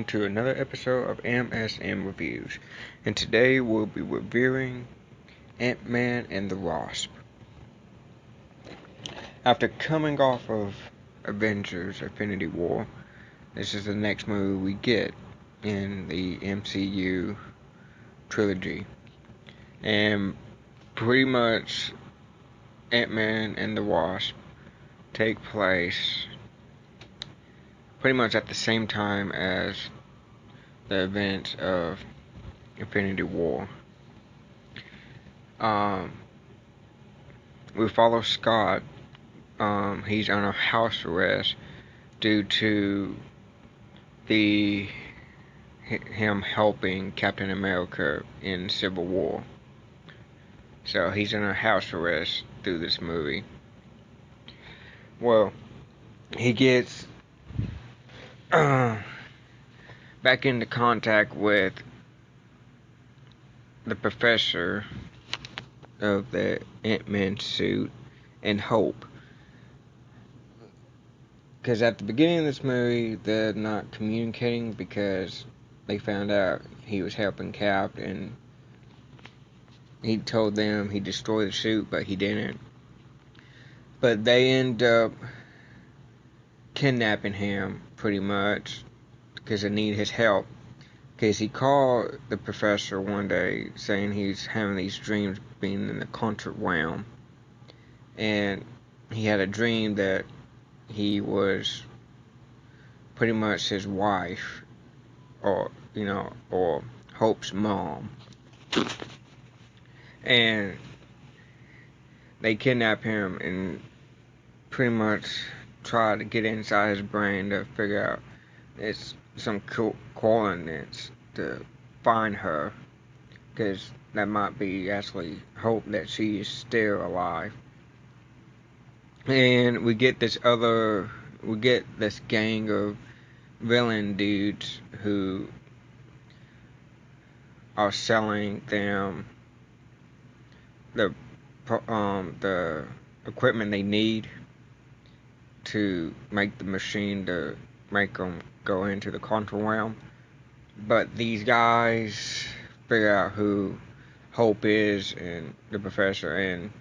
to another episode of M.S.M Reviews. And today we'll be reviewing Ant-Man and the Wasp. After coming off of Avengers Infinity War, this is the next movie we get in the MCU trilogy. And pretty much Ant-Man and the Wasp take place pretty much at the same time as the events of Infinity War. We follow Scott. He's under house arrest due to him helping Captain America in Civil War. So he's under house arrest through this movie. Well, he gets back into contact with the professor of the Ant-Man suit and Hope. Because at the beginning of this movie, they're not communicating because they found out he was helping Cap, and he told them he destroyed the suit, but he didn't. But they end up kidnapping him, pretty much, because they need his help. Because he called the professor one day saying he's having these dreams being in the quantum realm. And he had a dream that he was pretty much his wife, or Hope's mom. And they kidnap him and pretty much try to get inside his brain to figure out it's some coordinates to find her, because that might be actually Hope, that she is still alive. And we get this gang of villain dudes who are selling them the equipment they need to make the machine to make them go into the quantum realm. But these guys figure out who Hope is and the professor, and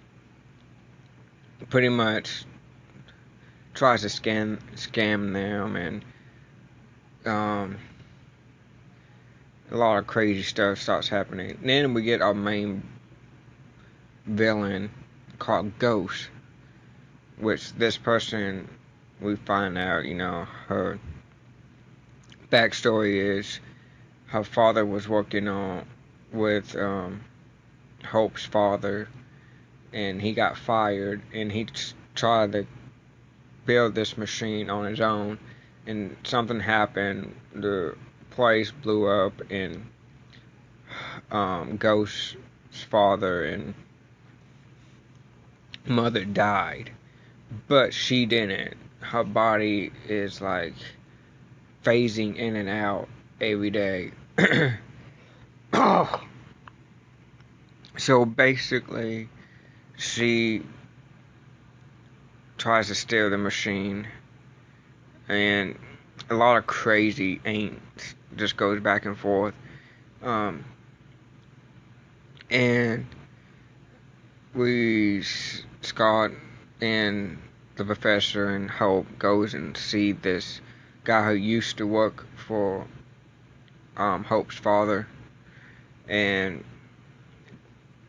pretty much tries to scam them, and a lot of crazy stuff starts happening. Then we get our main villain called Ghost, which this person, we find out, her backstory is her father was working with Hope's father, and he got fired, and he tried to build this machine on his own, and something happened. The place blew up, and Ghost's father and mother died, but she didn't. Her body is like phasing in and out every day. So basically, she tries to steal the machine, and a lot of crazy angst just goes back and forth. And Scott and the professor and Hope goes and see this guy who used to work for Hope's father, and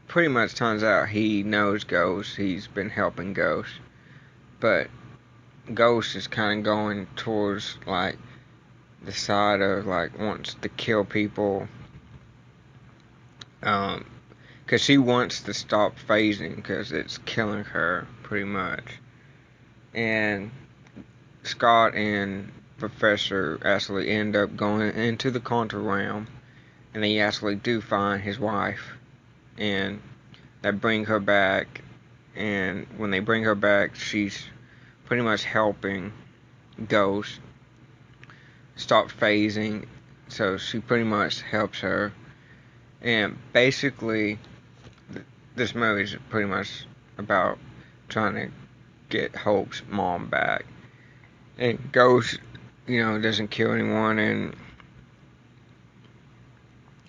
pretty much turns out he knows Ghost. He's been helping Ghost, but Ghost is kind of going towards like the side of like wants to kill people, because she wants to stop phasing because it's killing her pretty much. And Scott and Professor actually end up going into the quantum realm, and they actually do find his wife, and they bring her back. And when they bring her back, she's pretty much helping Ghost stop phasing, so she pretty much helps her. And basically, this movie is pretty much about trying to get Hope's mom back. And Ghost, doesn't kill anyone, and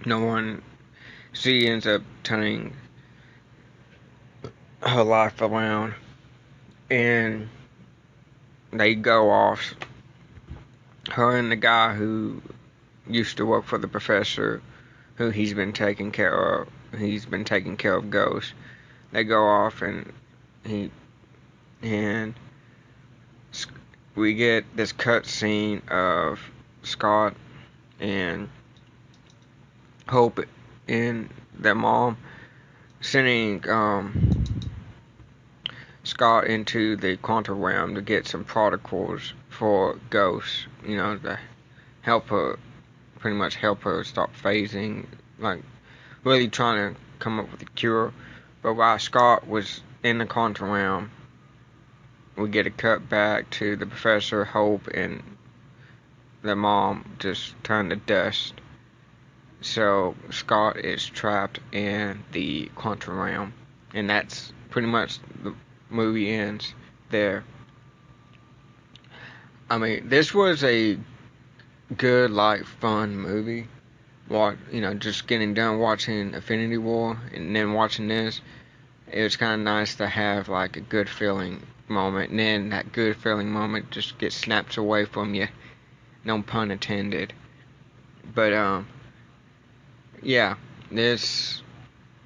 no one. She ends up turning her life around, and they go off. Her and the guy who used to work for the professor, who he's been taking care of. He's been taking care of ghosts. They go off, and he and we get this cut scene of Scott and Hope and their mom sending Scott into the quantum realm to get some protocols for ghosts, to help her, pretty much help her stop phasing, like really trying to come up with a cure. But while Scott was in the quantum realm, we get a cut back to the professor, Hope, and the mom just turned to dust. So Scott is trapped in the quantum realm, and that's pretty much the movie ends there. I mean, this was a good, like, fun movie. Just getting done watching Infinity War and then watching this, it was kind of nice to have like a good feeling moment, and then that good feeling moment just gets snapped away from you. No pun intended. But yeah, this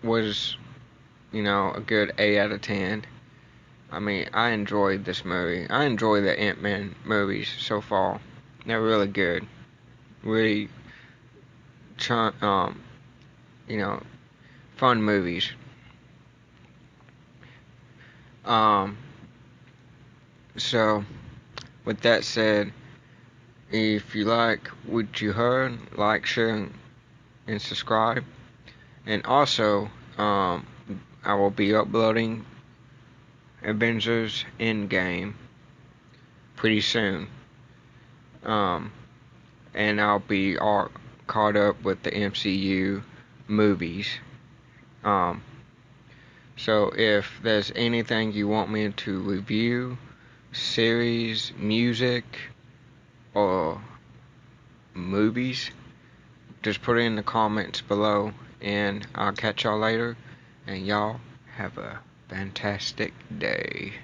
was a good 8 out of 10. I mean, I enjoyed this movie. I enjoy the Ant-Man movies so far. They're really good. Really, you know, fun movies. Um, so with that said, if you like what you heard, like, share, and subscribe. And also, I will be uploading Avengers Endgame pretty soon. And I'll be all caught up with the MCU movies. Um, so if there's anything you want me to review, series, music, or movies, just put it in the comments below, and I'll catch y'all later, and y'all have a fantastic day.